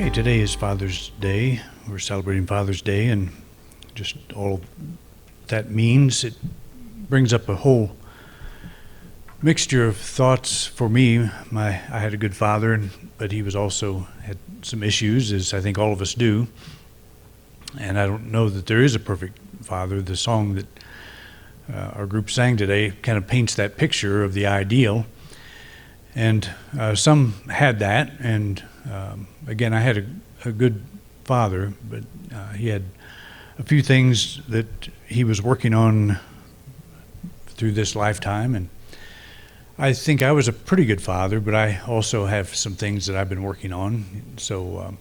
Okay, today is Father's Day. We're celebrating Father's Day, and just all that means, it brings up a whole mixture of thoughts for me. I had a good father, but he was also had some issues, as I think all of us do. And I don't know that there is a perfect father. The song that our group sang today kind of paints that picture of the ideal. And some had that, and again, I had a good father, but he had a few things that he was working on through this lifetime, and I think I was a pretty good father, but I also have some things that I've been working on. So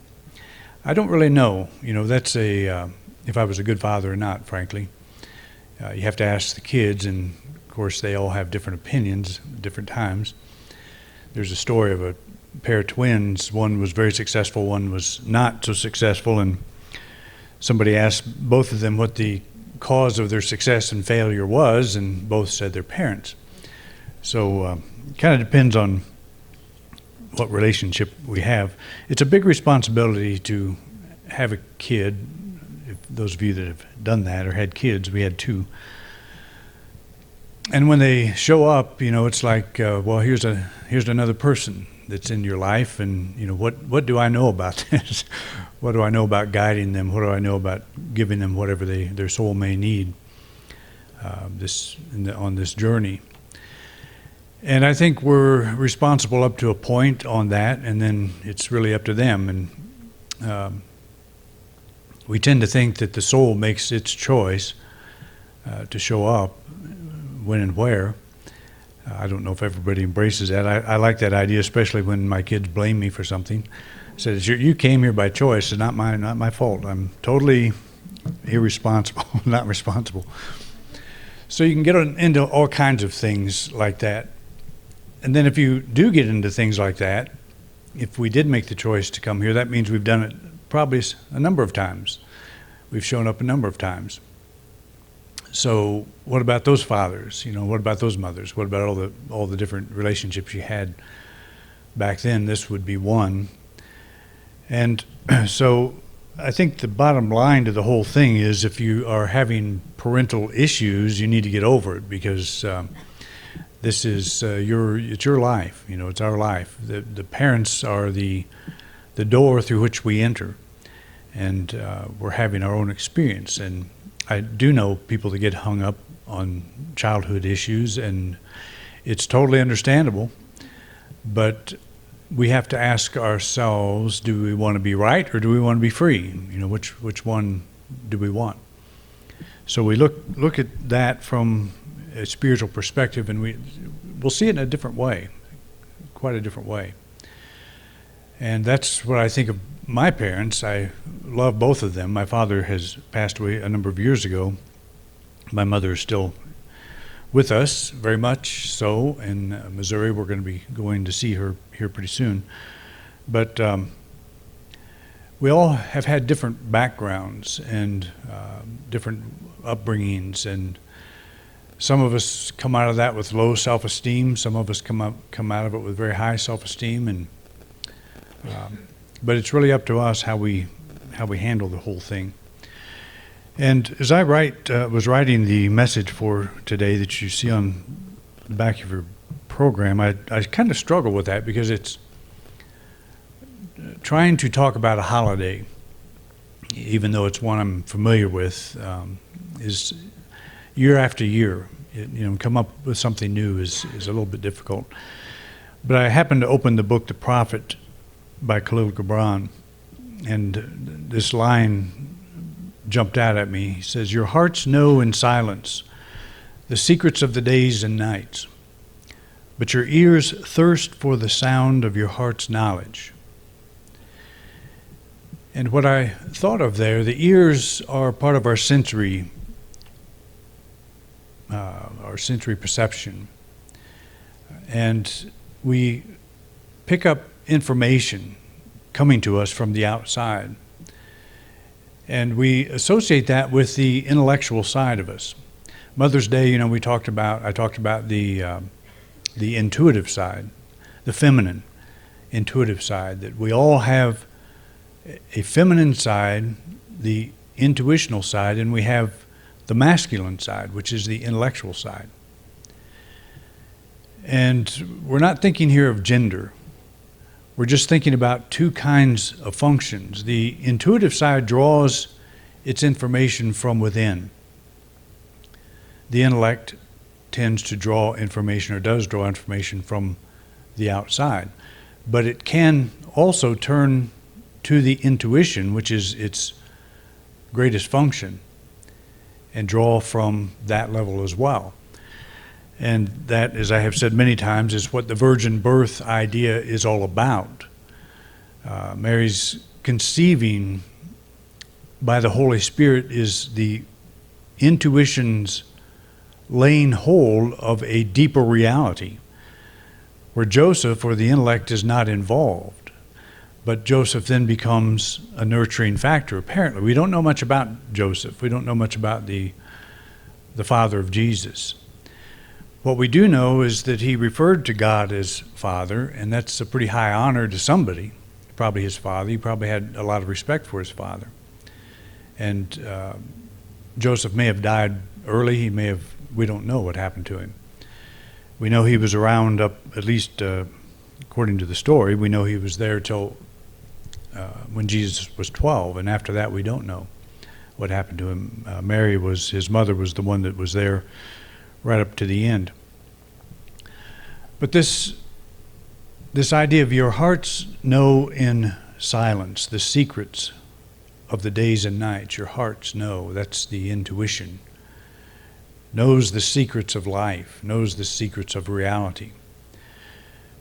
I don't really know. That's if I was a good father or not, frankly. You have to ask the kids, and of course they all have different opinions at different times. There's a story of a pair of twins. One was very successful, one was not so successful, and somebody asked both of them what the cause of their success and failure was, and both said their parents. So it kind of depends on what relationship we have. It's a big responsibility to have a kid. If those of you that have done that or had kids, we had two. And when they show up, it's like, well, here's another person that's in your life, and what do I know about this? What do I know about guiding them? What do I know about giving them whatever their soul may need on this journey? And I think we're responsible up to a point on that, and then it's really up to them. And we tend to think that the soul makes its choice to show up when and where. I don't know if everybody embraces that. I like that idea, especially when my kids blame me for something. I said, you came here by choice. It's not my fault. I'm totally irresponsible, not responsible. So you can get into all kinds of things like that. And then if you do get into things like that, if we did make the choice to come here, that means we've done it probably a number of times. We've shown up a number of times. So what about those fathers? What about those mothers? What about all the different relationships you had back then? This would be one. And so I think the bottom line to the whole thing is, if you are having parental issues, you need to get over it, because this is it's your life. It's our life. The parents are the door through which we enter, and we're having our own experience. And I do know people that get hung up on childhood issues, and it's totally understandable, but we have to ask ourselves, do we want to be right or do we want to be free? Which one do we want? So we look at that from a spiritual perspective, and we'll see it in a different way, quite a different way. And that's what I think of my parents. I love both of them. My father has passed away a number of years ago. My mother is still with us, very much so, in Missouri. We're going to be going to see her here pretty soon. But we all have had different backgrounds and different upbringings, and some of us come out of that with low self-esteem. Some of us come out of it with very high self-esteem, and but it's really up to us how we handle the whole thing. And as I was writing the message for today that you see on the back of your program, I kind of struggle with that, because it's trying to talk about a holiday, even though it's one I'm familiar with, is year after year. Come up with something new is a little bit difficult. But I happened to open the book The Prophet by Gibran, and this line jumped out at me. He says, "Your hearts know in silence the secrets of the days and nights, but your ears thirst for the sound of your heart's knowledge." And what I thought of there, the ears are part of our sensory perception, and we pick up information coming to us from the outside, and we associate that with the intellectual side of us. Mother's Day, I talked about the intuitive side, the feminine intuitive side, that we all have a feminine side, the intuitional side, and we have the masculine side, which is the intellectual side. And we're not thinking here of gender. We're just thinking about two kinds of functions. The intuitive side draws its information from within. The intellect tends to draw information, or does draw information, from the outside. But it can also turn to the intuition, which is its greatest function, and draw from that level as well. And that, as I have said many times, is what the virgin birth idea is all about. Mary's conceiving by the Holy Spirit is the intuition's laying hold of a deeper reality, where Joseph, or the intellect, is not involved. But Joseph then becomes a nurturing factor, apparently. We don't know much about Joseph. We don't know much about the father of Jesus. What we do know is that he referred to God as Father, and that's a pretty high honor to somebody, probably his father. He probably had a lot of respect for his father. And Joseph may have died early. He may have, we don't know what happened to him. We know he was around up, at least according to the story, we know he was there till when Jesus was 12, and after that we don't know what happened to him. Mary was, his mother was the one that was there right up to the end. But this idea of your hearts know in silence the secrets of the days and nights. Your hearts know. That's the intuition. Knows the secrets of life, knows the secrets of reality.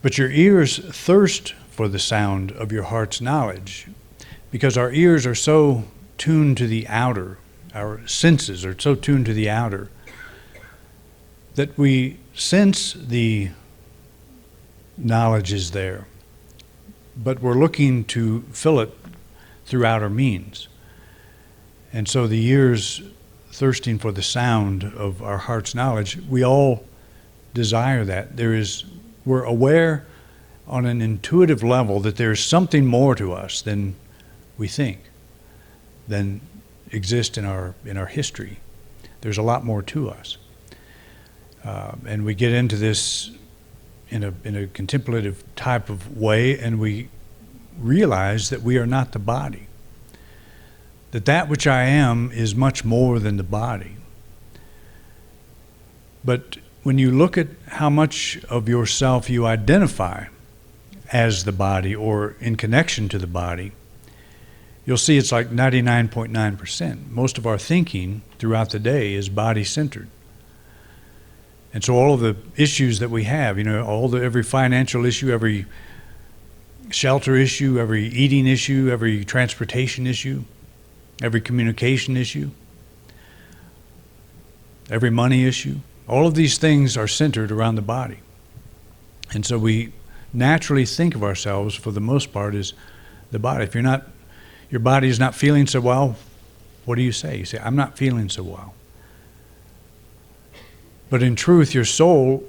But your ears thirst for the sound of your heart's knowledge, because our ears are so tuned to the outer, our senses are so tuned to the outer, that we sense the knowledge is there, but we're looking to fill it through outer means. And so the ears thirsting for the sound of our heart's knowledge, we all desire that. We're aware on an intuitive level that there's something more to us than we think, than exists in our history. There's a lot more to us. And we get into this in a contemplative type of way, and we realize that we are not the body. That which I am is much more than the body. But when you look at how much of yourself you identify as the body or in connection to the body, you'll see it's like 99.9%. Most of our thinking throughout the day is body-centered. And so all of the issues that we have, every financial issue, every shelter issue, every eating issue, every transportation issue, every communication issue, every money issue, all of these things are centered around the body. And so we naturally think of ourselves, for the most part, as the body. If your body is not feeling so well, what do you say? You say, I'm not feeling so well. But in truth, your soul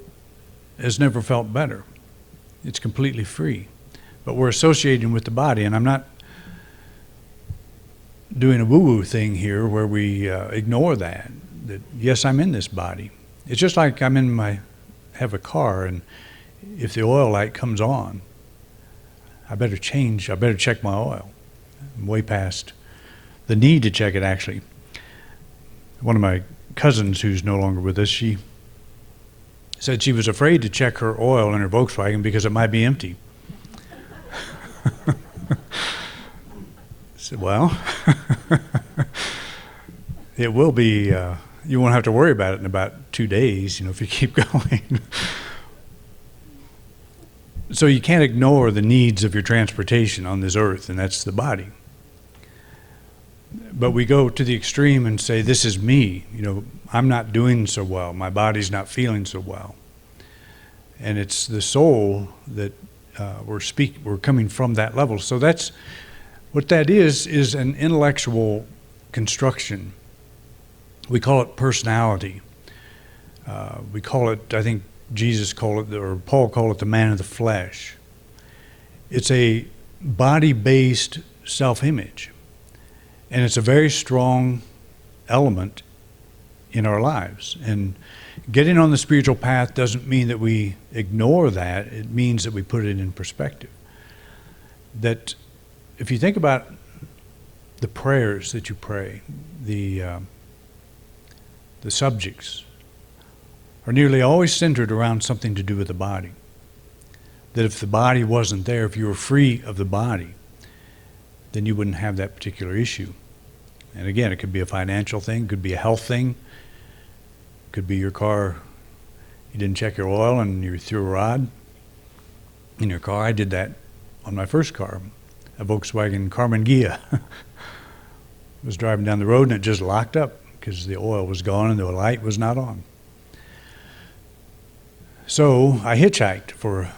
has never felt better. It's completely free. But we're associating with the body, and I'm not doing a woo-woo thing here where we ignore that yes, I'm in this body. It's just like have a car, and if the oil light comes on, I better check my oil. I'm way past the need to check it, actually. One of my cousins, who's no longer with us, she said she was afraid to check her oil in her Volkswagen because it might be empty. I said, well, it will be, you won't have to worry about it in about 2 days, if you keep going. So you can't ignore the needs of your transportation on this earth, and that's the body. But we go to the extreme and say, this is me. I'm not doing so well. My body's not feeling so well. And it's the soul that we're coming from that level. So that's what that is an intellectual construction. We call it personality. We call it, I think Jesus called it, or Paul called it, the man of the flesh. It's a body-based self-image. And it's a very strong element in our lives. And getting on the spiritual path doesn't mean that we ignore that. It means that we put it in perspective. That if you think about the prayers that you pray, the subjects are nearly always centered around something to do with the body. That if the body wasn't there, if you were free of the body, then you wouldn't have that particular issue. And again, it could be a financial thing, could be a health thing, could be your car, you didn't check your oil and you threw a rod in your car. I did that on my first car, a Volkswagen Carmen Ghia. I was driving down the road and it just locked up because the oil was gone and the light was not on. So I hitchhiked for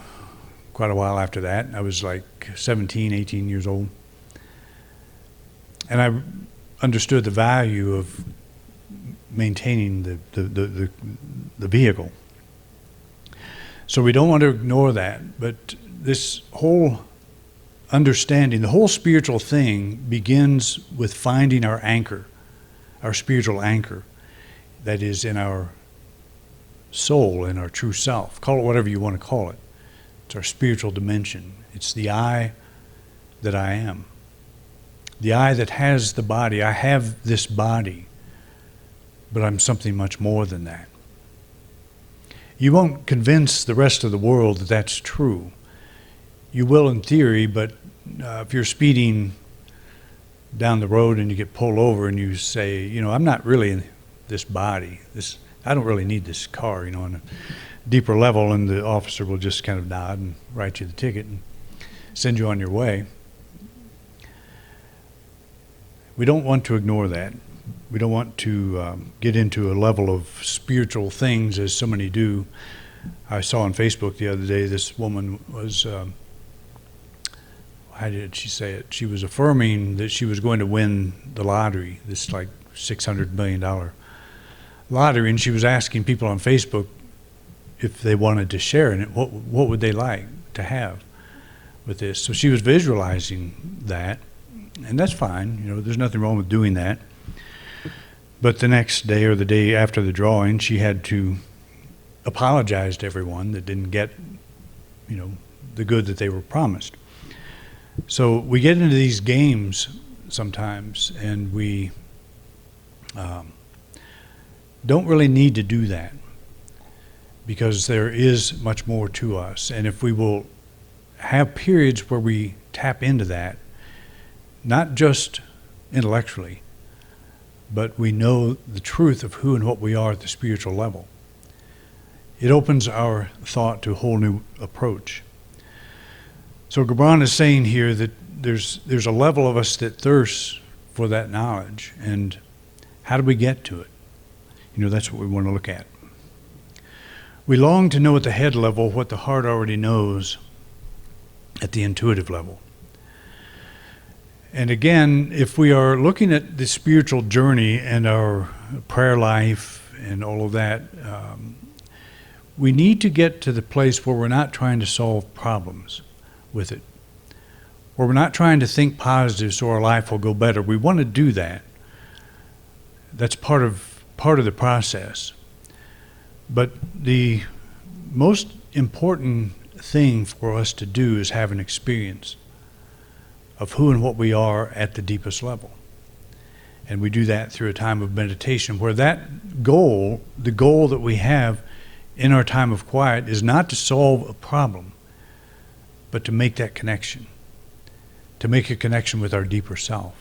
quite a while after that. I was like 17, 18 years old. And I understood the value of maintaining the vehicle. So we don't want to ignore that, but this whole understanding, the whole spiritual thing begins with finding our anchor, our spiritual anchor that is in our soul, in our true self. Call it whatever you want to call it. It's our spiritual dimension. It's the I that I am. The I that has the body. I have this body, but I'm something much more than that. You won't convince the rest of the world that that's true. You will in theory, but if you're speeding down the road and you get pulled over and you say, you know, I'm not really in this body. I don't really need this car, you know, on a deeper level, and the officer will just kind of nod and write you the ticket and send you on your way. We don't want to ignore that. We don't want to get into a level of spiritual things as so many do. I saw on Facebook the other day this woman was, how did she say it? She was affirming that she was going to win the lottery, this like $600 million lottery, and she was asking people on Facebook if they wanted to share in it, what would they like to have with this? So she was visualizing that, and that's fine. You know, there's nothing wrong with doing that. But the next day or the day after the drawing, she had to apologize to everyone that didn't get, you know, the good that they were promised. So we get into these games sometimes, and we don't really need to do that, because there is much more to us. And if we will have periods where we tap into that, not just intellectually, but we know the truth of who and what we are at the spiritual level, it opens our thought to a whole new approach. So Gibran is saying here that there's a level of us that thirsts for that knowledge, and how do we get to it? You know, that's what we want to look at. We long to know at the head level what the heart already knows at the intuitive level. And again, if we are looking at the spiritual journey and our prayer life and all of that, we need to get to the place where we're not trying to solve problems with it, where we're not trying to think positive so our life will go better. We want to do that. That's part of the process. But the most important thing for us to do is have an experience of who and what we are at the deepest level. And we do that through a time of meditation, where that goal, the goal that we have in our time of quiet, is not to solve a problem, but to make that connection, to make a connection with our deeper self.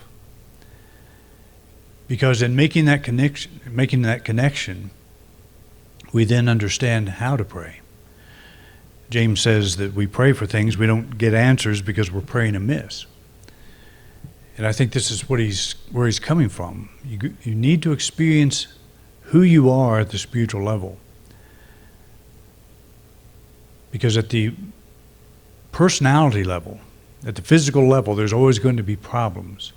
Because in making that connection, we then understand how to pray. James says that we pray for things, we don't get answers because we're praying amiss. And I think this is where he's coming from. You need to experience who you are at the spiritual level. Because at the personality level, at the physical level, there's always going to be problems.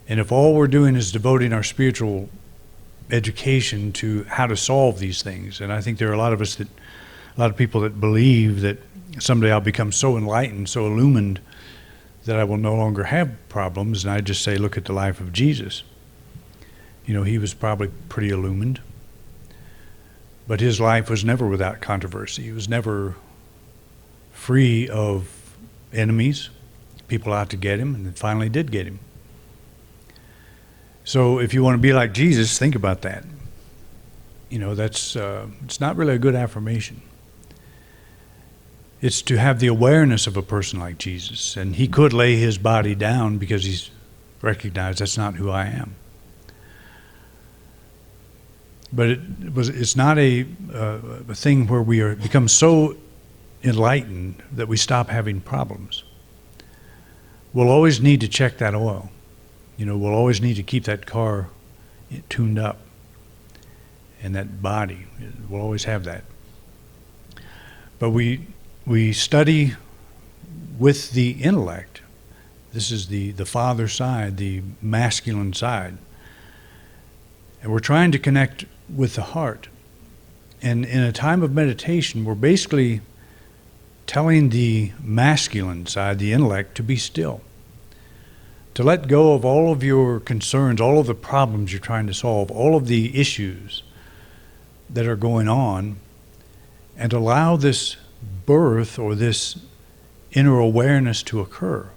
And if all we're doing is devoting our spiritual education to how to solve these things, and I think there are a lot of people that believe that someday I'll become so enlightened, so illumined, that I will no longer have problems, and I just say, look at the life of Jesus. He was probably pretty illumined, but his life was never without controversy. He was never free of enemies, people out to get him, and it finally did get him. So if you want to be like Jesus, think about that. That's it's not really a good affirmation. It's to have the awareness of a person like Jesus, and he could lay his body down because he's recognized that's not who I am. But it's not a thing where we become so enlightened that we stop having problems. We'll always need to check that oil. We'll always need to keep that car tuned up. And that body, we'll always have that. But we study with the intellect. This is the father side, the masculine side. And we're trying to connect with the heart. And in a time of meditation, we're basically telling the masculine side, the intellect, to be still. To let go of all of your concerns, all of the problems you're trying to solve, all of the issues that are going on, and allow this birth or this inner awareness to occur.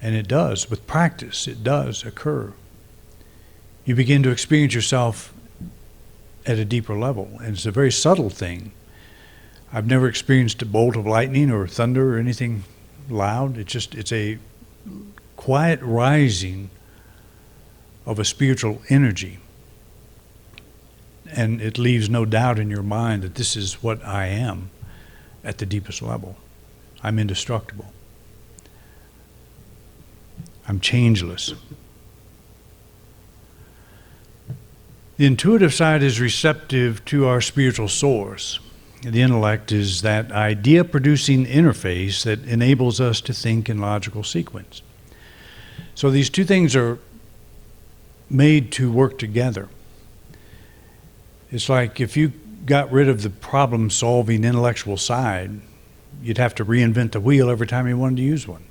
And it does, with practice, it does occur. You begin to experience yourself at a deeper level, and it's a very subtle thing. I've never experienced a bolt of lightning or thunder or anything loud. It's a quiet rising of a spiritual energy. And it leaves no doubt in your mind that this is what I am at the deepest level. I'm indestructible. I'm changeless. The intuitive side is receptive to our spiritual source. The intellect is that idea-producing interface that enables us to think in logical sequence. So these two things are made to work together. It's like if you got rid of the problem-solving intellectual side, you'd have to reinvent the wheel every time you wanted to use one.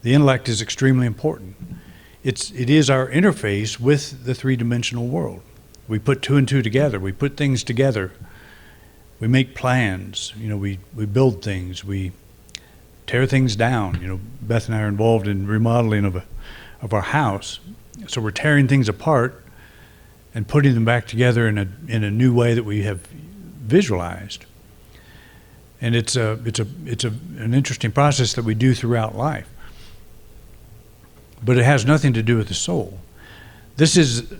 The intellect is extremely important. It is our interface with the three-dimensional world. We put two and two together. We put things together. We make plans. We build things. We tear things down. Beth and I are involved in remodeling of our house. So we're tearing things apart and putting them back together in a new way that we have visualized. And it's an interesting process that we do throughout life. But it has nothing to do with the soul. This is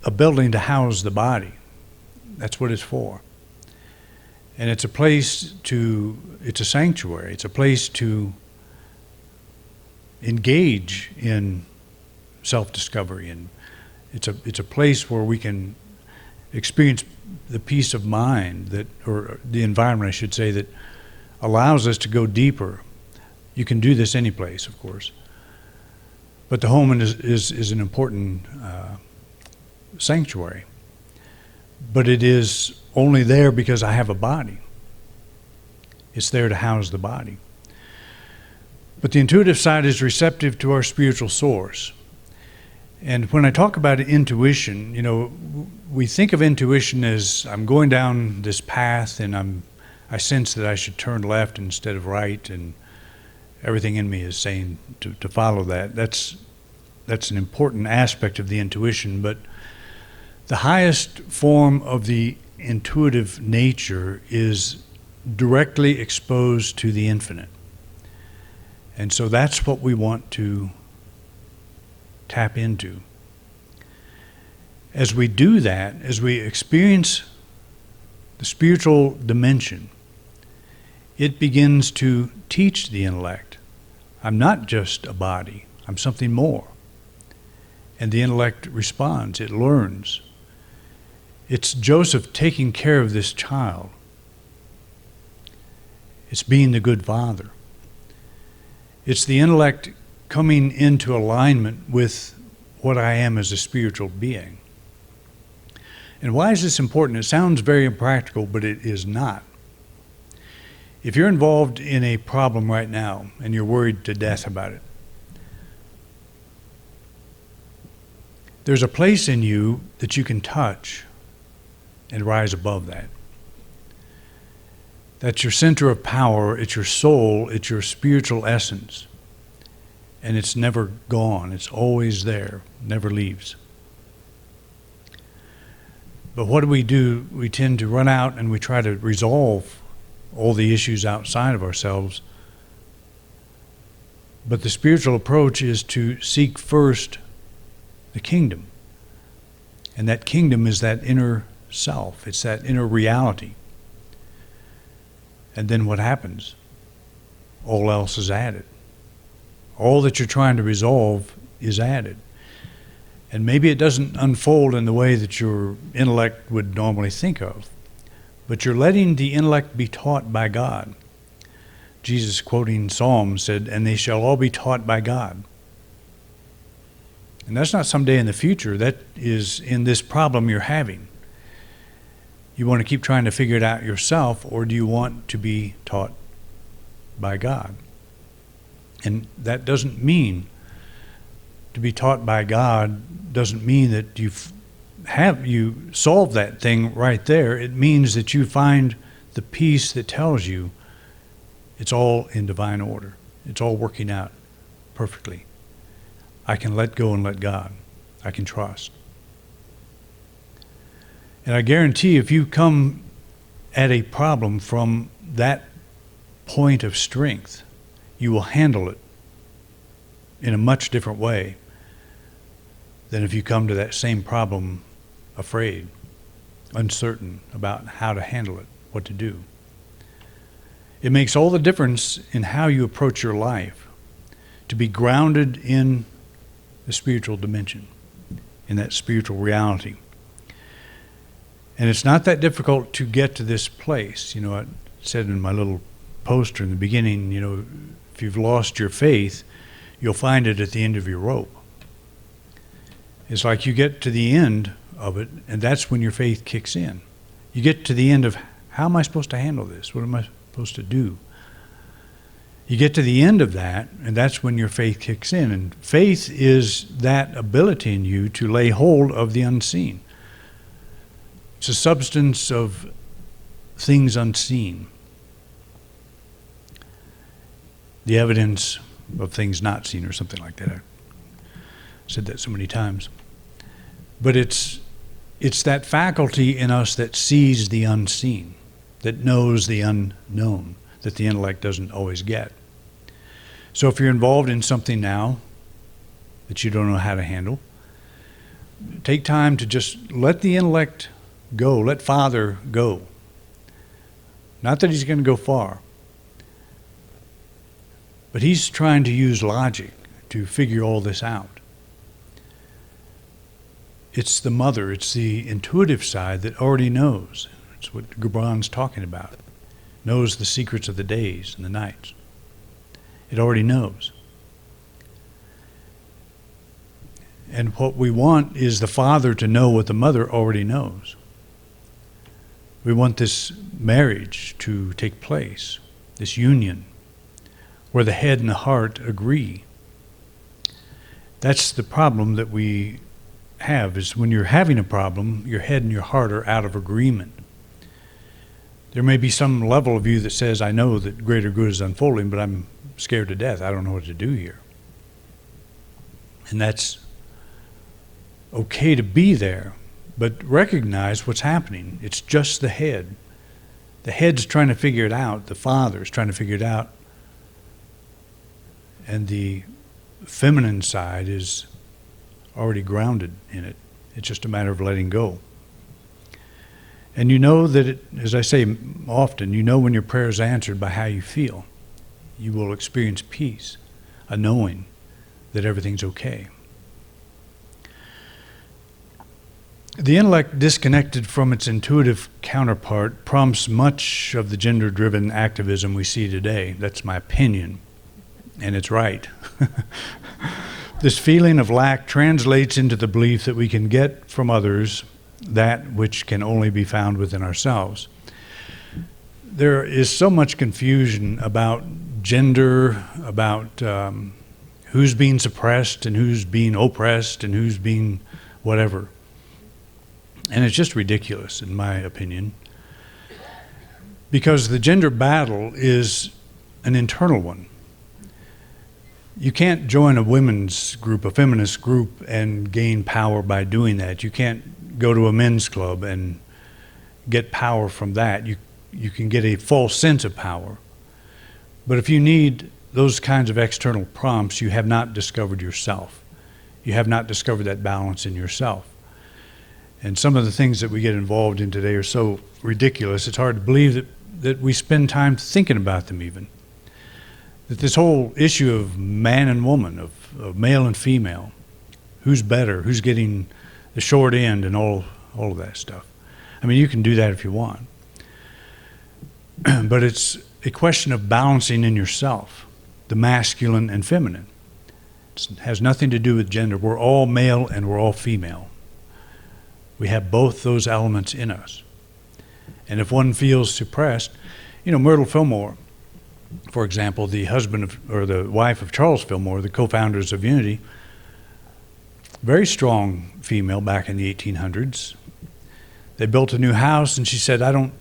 a building to house the body. That's what it's for. And it's a sanctuary. It's a place to engage in self-discovery, and it's a place where we can experience the peace of mind or the environment, I should say, that allows us to go deeper. You can do this any place, of course, but the home is an important sanctuary. But it is only there because I have a body. It's there to house the body. But the intuitive side is receptive to our spiritual source. And when I talk about intuition, we think of intuition as I'm going down this path and I sense that I should turn left instead of right, and everything in me is saying to follow that. That's an important aspect of the intuition, but the highest form of the intuitive nature is directly exposed to the infinite. And so that's what we want to tap into. As we do that, as we experience the spiritual dimension, it begins to teach the intellect, I'm not just a body, I'm something more. And the intellect responds, it learns. It's Joseph taking care of this child. It's being the good father. It's the intellect coming into alignment with what I am as a spiritual being. And why is this important? It sounds very impractical, but it is not. If you're involved in a problem right now and you're worried to death about it, there's a place in you that you can touch and rise above that. That's your center of power, it's your soul, it's your spiritual essence. And it's never gone, it's always there, never leaves. But what do? We tend to run out and we try to resolve all the issues outside of ourselves. But the spiritual approach is to seek first the kingdom. And that kingdom is that inner self. It's that inner reality. And then what happens? All else is added. All that you're trying to resolve is added. And maybe it doesn't unfold in the way that your intellect would normally think of. But you're letting the intellect be taught by God. Jesus, quoting Psalms, said, "And they shall all be taught by God." And that's not someday in the future. That is in this problem you're having. You want to keep trying to figure it out yourself, or do you want to be taught by God? And that doesn't mean, to be taught by God doesn't mean that you solve that thing right there. It means that you find the peace that tells you it's all in divine order. It's all working out perfectly. I can let go and let God. I can trust. And I guarantee if you come at a problem from that point of strength, you will handle it in a much different way than if you come to that same problem afraid, uncertain about how to handle it, what to do. It makes all the difference in how you approach your life to be grounded in the spiritual dimension, in that spiritual reality. And it's not that difficult to get to this place. You know, I said in my little poster in the beginning, you know, if you've lost your faith, you'll find it at the end of your rope. It's like you get to the end of it, and that's when your faith kicks in. You get to the end of, how am I supposed to handle this? What am I supposed to do? You get to the end of that, and that's when your faith kicks in. And faith is that ability in you to lay hold of the unseen. It's a substance of things unseen. The evidence of things not seen, or something like that. I said that so many times. But it's that faculty in us that sees the unseen, that knows the unknown, that the intellect doesn't always get. So if you're involved in something now that you don't know how to handle, take time to just let the intellect go, let Father go. Not that he's going to go far, but he's trying to use logic to figure all this out. It's the mother, it's the intuitive side that already knows. It's what Gibran's talking about. Knows the secrets of the days and the nights. It already knows. And what we want is the father to know what the mother already knows. We want this marriage to take place, this union, where the head and the heart agree. That's the problem that we have, is when you're having a problem, your head and your heart are out of agreement. There may be some level of you that says, I know that greater good is unfolding, but I'm scared to death. I don't know what to do here. And that's okay to be there, but recognize what's happening. It's just the head. The head's trying to figure it out. The father's trying to figure it out. And the feminine side is already grounded in it. It's just a matter of letting go. And you know that, it, as I say often, you know when your prayer is answered by how you feel. You will experience peace, a knowing that everything's okay. The intellect disconnected from its intuitive counterpart prompts much of the gender-driven activism we see today. That's my opinion, and it's right. This feeling of lack translates into the belief that we can get from others that which can only be found within ourselves. there is so much confusion about gender, about who's being suppressed and who's being oppressed and who's being whatever. And it's just ridiculous, in my opinion, because the gender battle is an internal one. You can't join a women's group, a feminist group, and gain power by doing that. You can't go to a men's club and get power from that. You can get a false sense of power. But if you need those kinds of external prompts, you have not discovered yourself. You have not discovered that balance in yourself. And some of the things that we get involved in today are so ridiculous, it's hard to believe that we spend time thinking about them even. That this whole issue of man and woman, of male and female, who's better, who's getting the short end and all of that stuff. I mean, you can do that if you want. But it's a question of balancing in yourself, the masculine and feminine. It has nothing to do with gender. We're all male and we're all female. We have both those elements in us. And if one feels suppressed, Myrtle Fillmore, for example, the husband or the wife of Charles Fillmore, the co-founders of Unity, very strong female back in the 1800s. They built a new house and she said, I don't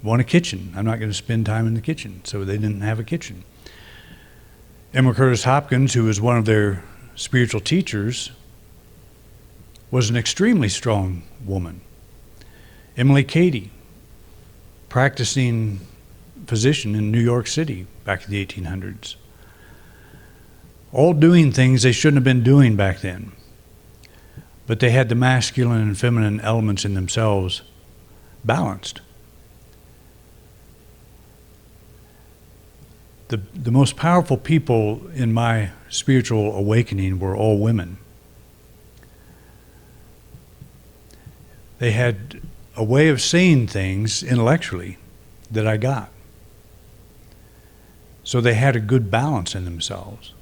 want a kitchen. I'm not going to spend time in the kitchen. So they didn't have a kitchen. Emma Curtis Hopkins, who was one of their spiritual teachers, was an extremely strong woman. Emily Cady, practicing physician in New York City back in the 1800s. All doing things they shouldn't have been doing back then. But they had the masculine and feminine elements in themselves balanced. The most powerful people in my spiritual awakening were all women. They had a way of saying things intellectually that I got. So they had a good balance in themselves.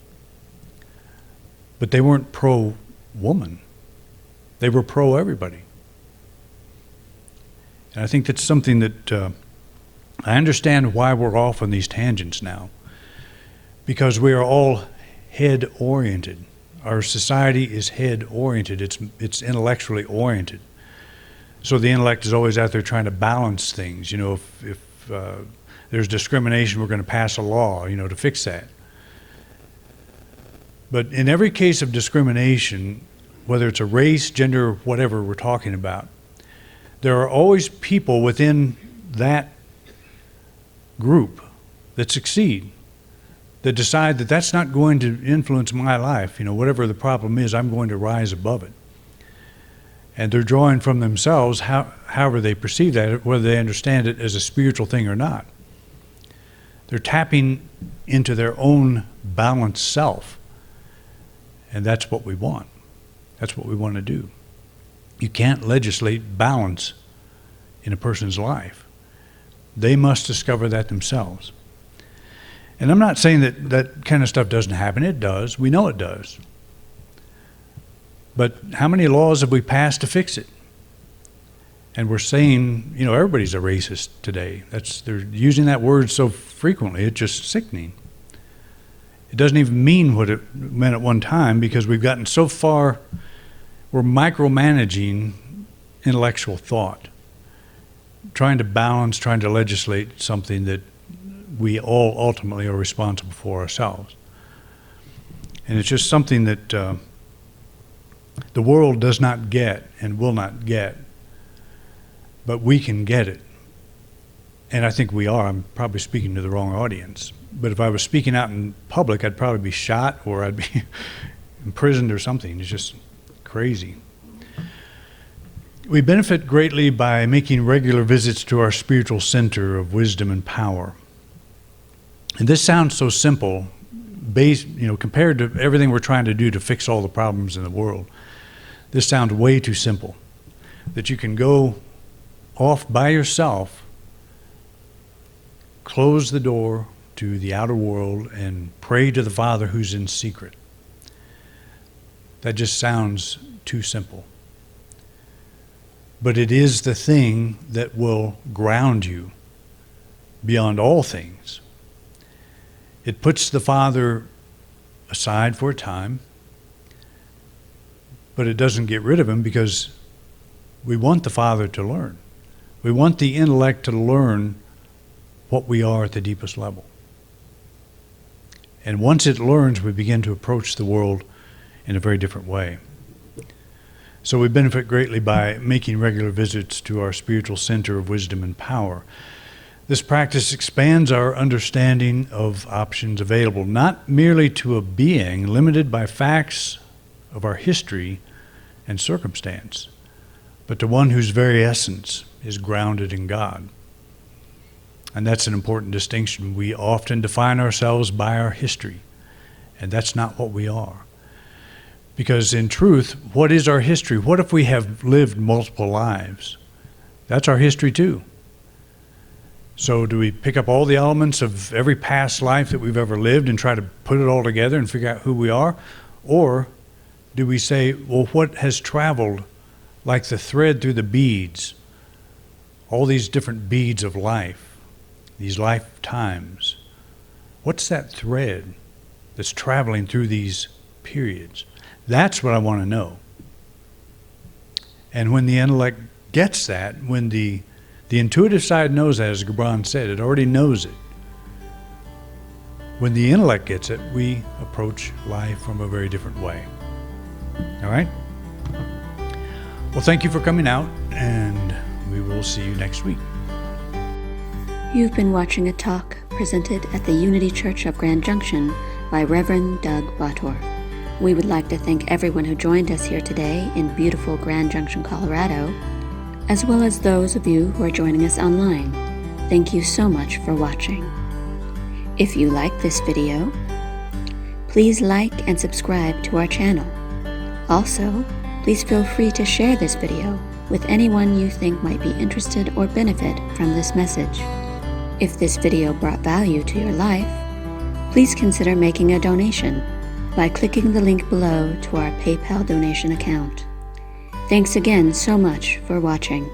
But they weren't pro-woman. They were pro-everybody. And I think that's something that I understand why we're off on these tangents now. Because we are all head-oriented. Our society is head-oriented. It's intellectually oriented. So the intellect is always out there trying to balance things. If there's discrimination, we're going to pass a law, to fix that. But in every case of discrimination, whether it's a race, gender, whatever we're talking about, there are always people within that group that succeed, that decide that that's not going to influence my life. Whatever the problem is, I'm going to rise above it. And they're drawing from themselves however they perceive that, whether they understand it as a spiritual thing or not. They're tapping into their own balanced self. And that's what we want. That's what we want to do. You can't legislate balance in a person's life. They must discover that themselves. And I'm not saying that that kind of stuff doesn't happen. It does. We know it does. But how many laws have we passed to fix it? And we're saying, everybody's a racist today. They're using that word so frequently, it's just sickening. It doesn't even mean what it meant at one time because we've gotten so far, we're micromanaging intellectual thought, trying to balance, trying to legislate something that we all ultimately are responsible for ourselves. And it's just something that the world does not get and will not get, but we can get it. And I think we are. I'm probably speaking to the wrong audience. But if I was speaking out in public, I'd probably be shot or I'd be imprisoned or something. It's just crazy. We benefit greatly by making regular visits to our spiritual center of wisdom and power. And this sounds so simple, compared to everything we're trying to do to fix all the problems in the world. This sounds way too simple. That you can go off by yourself, close the door to the outer world, and pray to the Father who's in secret. That just sounds too simple. But it is the thing that will ground you beyond all things. It puts the Father aside for a time, but it doesn't get rid of him, because we want the Father to learn. We want the intellect to learn what we are at the deepest level. And once it learns, we begin to approach the world in a very different way. So we benefit greatly by making regular visits to our spiritual center of wisdom and power. This practice expands our understanding of options available, not merely to a being limited by facts of our history and circumstance, but to one whose very essence is grounded in God. And that's an important distinction. We often define ourselves by our history, and that's not what we are. Because in truth, what is our history? What if we have lived multiple lives? That's our history too. So do we pick up all the elements of every past life that we've ever lived and try to put it all together and figure out who we are? Or do we say, well, what has traveled like the thread through the beads, all these different beads of life, these lifetimes? What's that thread that's traveling through these periods? That's what I want to know. And when the intellect gets that, when the intuitive side knows that, as Gibran said, it already knows it. When the intellect gets it, we approach life from a very different way. All right? Well, thank you for coming out, and we will see you next week. You've been watching a talk presented at the Unity Church of Grand Junction by Reverend Doug Bator. We would like to thank everyone who joined us here today in beautiful Grand Junction, Colorado, as well as those of you who are joining us online. Thank you so much for watching. If you like this video, please like and subscribe to our channel. Also, please feel free to share this video with anyone you think might be interested or benefit from this message. If this video brought value to your life, please consider making a donation by clicking the link below to our PayPal donation account. Thanks again so much for watching.